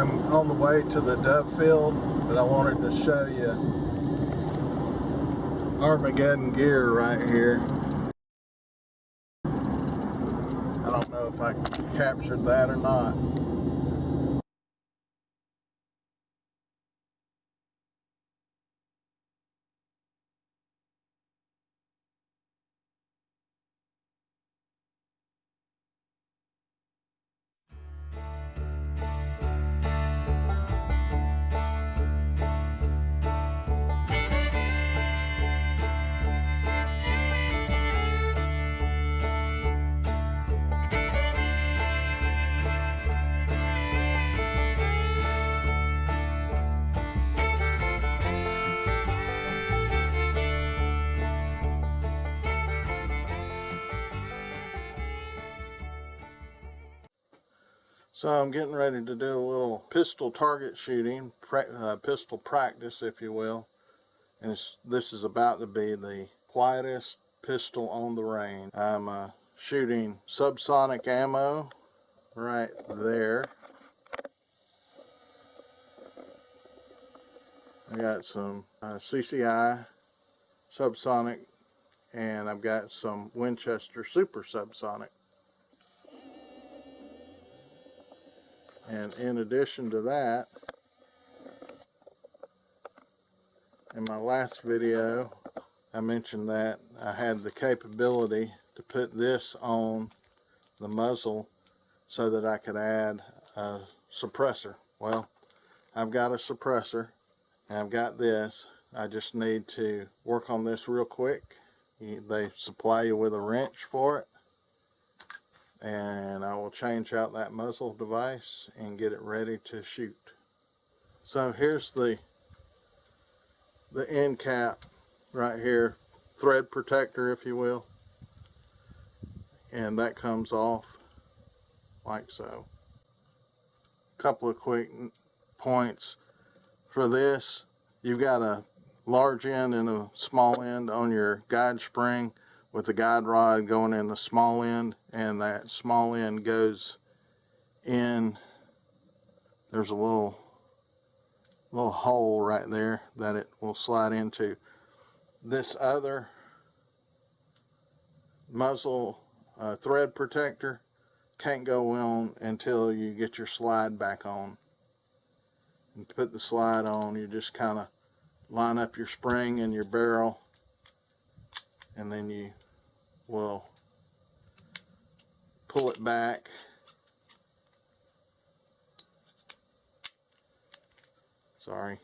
I'm on the way to the dove field, but I wanted to show you Armageddon gear right here. I don't know if I captured that or not. So I'm getting ready to do a little pistol target shooting, pistol practice, if you will. And this is about to be the quietest pistol on the range. I'm shooting subsonic ammo right there. I got some CCI Sub-sonic, and I've got some Winchester Sub-sonic. And in addition to that, in my last video, I mentioned that I had the capability to put this on the muzzle so that I could add a suppressor. Well, I've got a suppressor and I've got this. I just need to work on this real quick. They supply you with a wrench for it, and I will change out that muzzle device and get it ready to shoot. So here's the end cap right here, thread protector, if you will, and that comes off like so. A couple of quick points for this: you've got a large end and a small end on your guide spring, with the guide rod going in the small end, and that small end goes in. There's a little hole right there that it will slide into. This other muzzle thread protector can't go on until you get your slide back on. And put the slide on, you just kind of line up your spring and your barrel, and then you will pull it back. Sorry.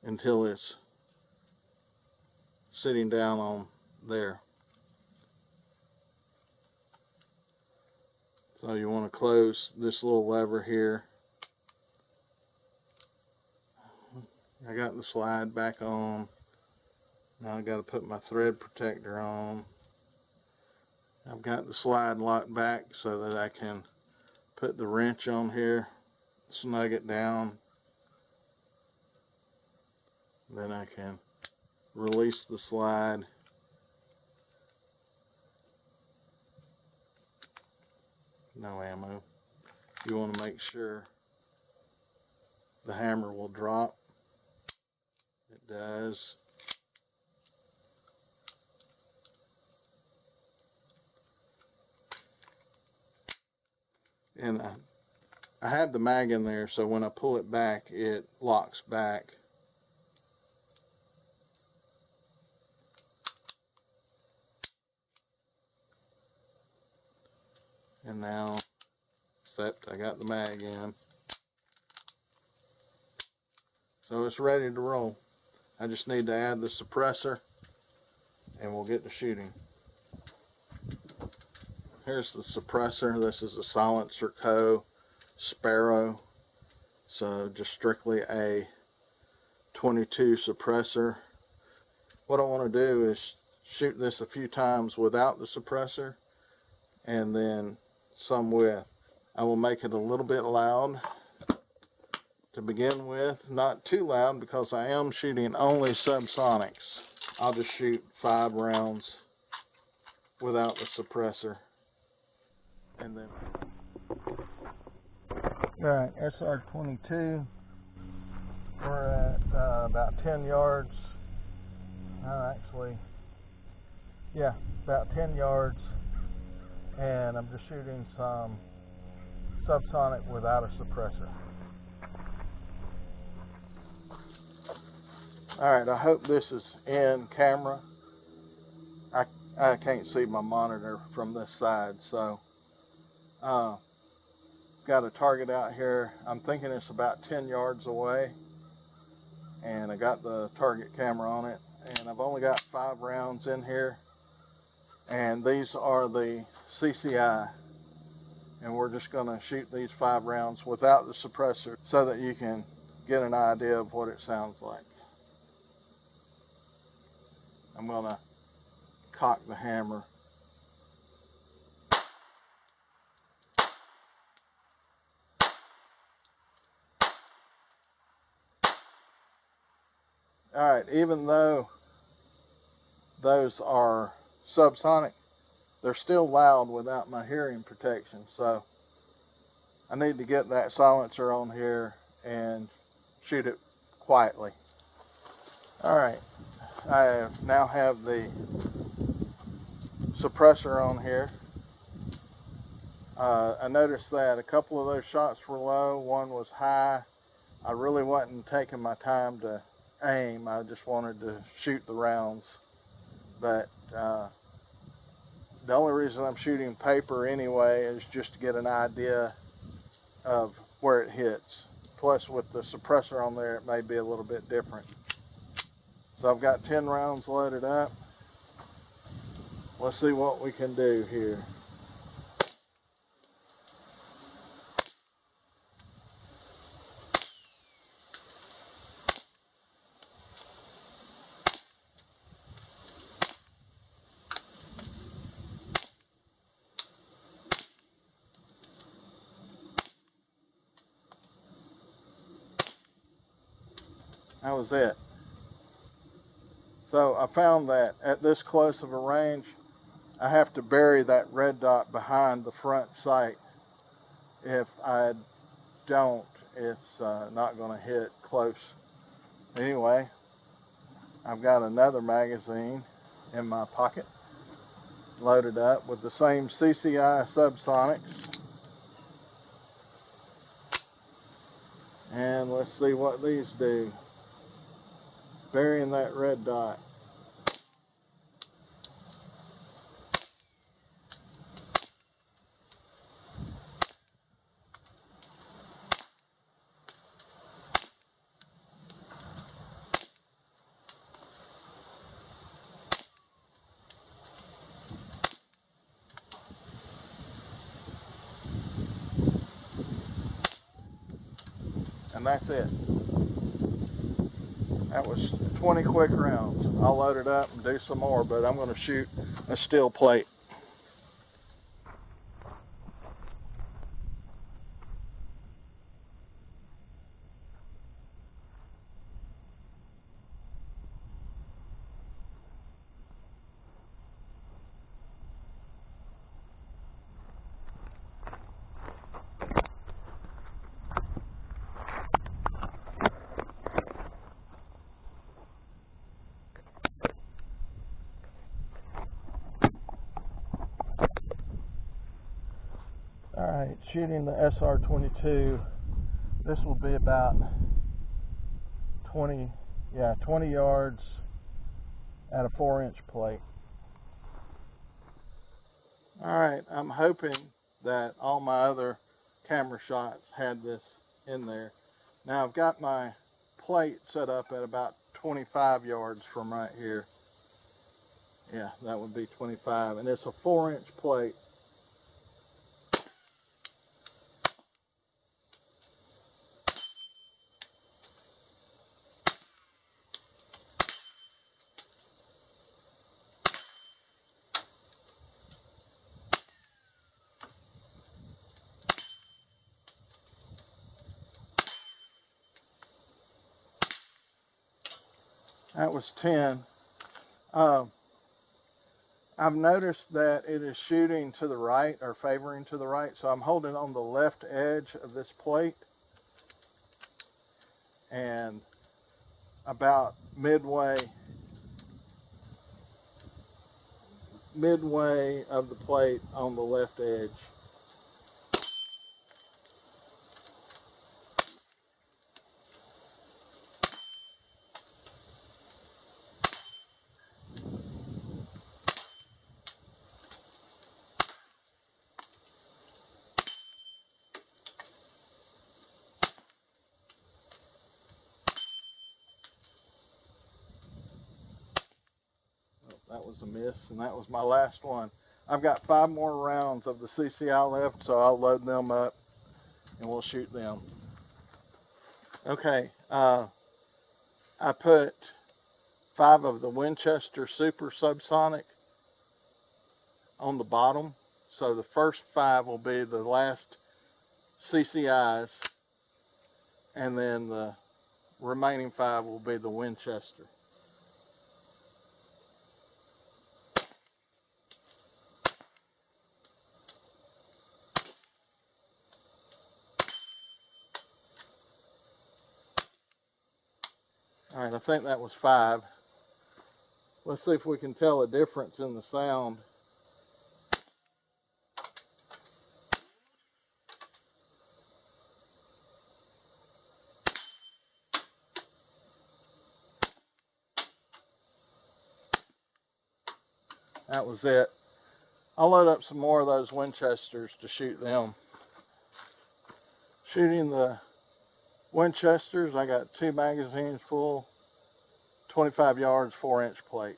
Until it's sitting down on there. So you want to close this little lever here. I got the slide back on. Now I got to put my thread protector on. I've got the slide locked back so that I can put the wrench on here, snug it down. Then I can release the slide. No ammo. You want to make sure the hammer will drop. It does. And I have the mag in there, so when I pull it back, it locks back. And now, except I got the mag in. So it's ready to roll. I just need to add the suppressor and we'll get to shooting. Here's the suppressor. This is a Silencer Co. Sparrow. So just strictly a 22 suppressor. What I want to do is shoot this a few times without the suppressor and then some with. I will make it a little bit loud to begin with, not too loud because I am shooting only subsonics. I'll just shoot 5 rounds without the suppressor, and then Alright, SR22. We're at about 10 yards. About 10 yards. And I'm just shooting some Sub-sonic without a suppressor. Alright, I hope this is in camera. I can't see my monitor from this side, so got a target out here. I'm thinking it's about 10 yards away, and I got the target camera on it, and I've only got 5 rounds in here, and these are the CCI, and we're just going to shoot these 5 rounds without the suppressor so that you can get an idea of what it sounds like. I'm going to cock the hammer. Alright, even though those are subsonic, they're still loud without my hearing protection, so I need to get that silencer on here and shoot it quietly. Alright, I now have the suppressor on here. I noticed that a couple of those shots were low, one was high. I really wasn't taking my time to aim, I just wanted to shoot the rounds. But the only reason I'm shooting paper anyway is just to get an idea of where it hits. Plus with the suppressor on there, it may be a little bit different. So I've got 10 rounds loaded up. Let's see what we can do here. That was it. So I found that at this close of a range, I have to bury that red dot behind the front sight. If I don't, it's not going to hit close. Anyway, I've got another magazine in my pocket, loaded up with the same CCI Sub-sonics. And let's see what these do. Burying that red dot. And that's it. That was 20 quick rounds. I'll load it up and do some more, but I'm going to shoot a steel plate. Alright, shooting the SR22, this will be about 20 yards at a 4-inch plate. Alright, I'm hoping that all my other camera shots had this in there. Now I've got my plate set up at about 25 yards from right here. Yeah, that would be 25, and it's a 4-inch plate. That was 10. I've noticed that it is shooting to the right or favoring to the right, so I'm holding on the left edge of this plate, and about midway of the plate on the left edge. That was a miss, and that was my last one. I've got 5 more rounds of the CCI left, so I'll load them up and we'll shoot them. Okay, I put 5 of the Winchester Super Sub-sonic on the bottom, so the first 5 will be the last CCIs, and then the remaining 5 will be the Winchester. All right, I think that was 5. Let's see if we can tell a difference in the sound. That was it. I'll load up some more of those Winchesters to shoot them. Shooting the Winchesters, I got 2 magazines full, 25 yards, 4-inch plate.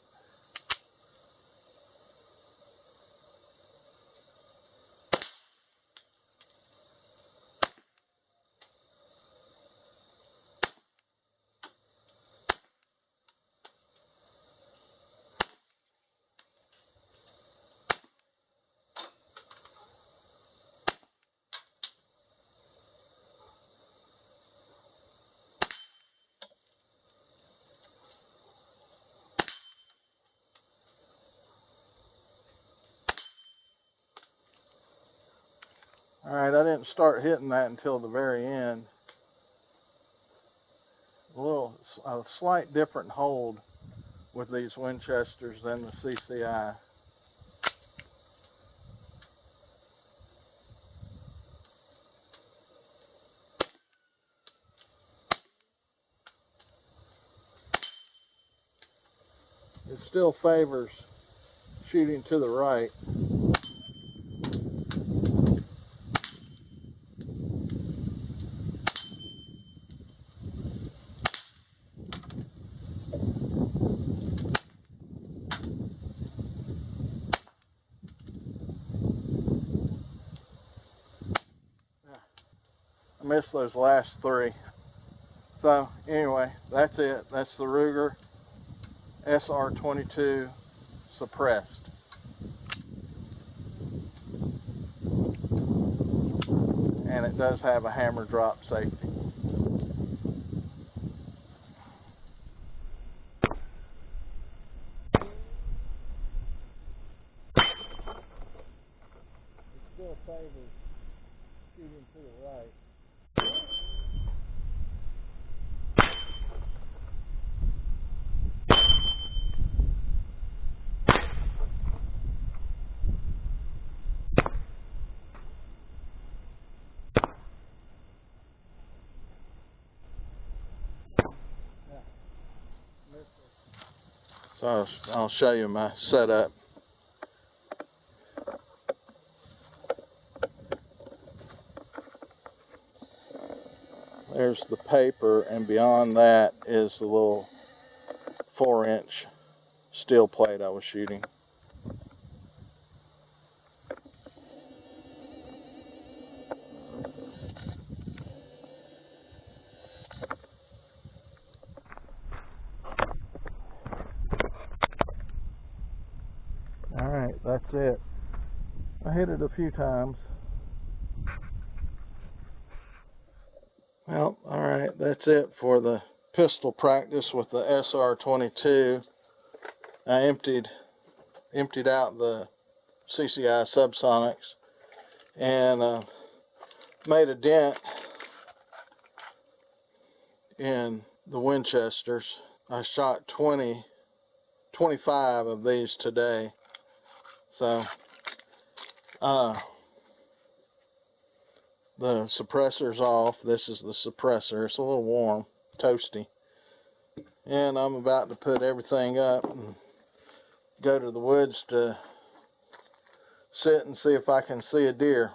All right, I didn't start hitting that until the very end. A slight different hold with these Winchesters than the CCI. It still favors shooting to the right. I missed those last 3. So anyway, that's it. That's the Ruger SR22 Suppressed. And it does have a hammer drop safety. It still favors shooting to the right. So I'll show you my setup. There's the paper, and beyond that is the little 4-inch steel plate I was shooting. Alright, that's it. I hit it a few times. Well, alright, that's it for the pistol practice with the SR22. I emptied emptied out the CCI Sub-sonics and made a dent in the Winchesters. I shot 25 of these today. So the suppressor's off. This is the suppressor. It's a little warm, toasty. And I'm about to put everything up and go to the woods to sit and see if I can see a deer.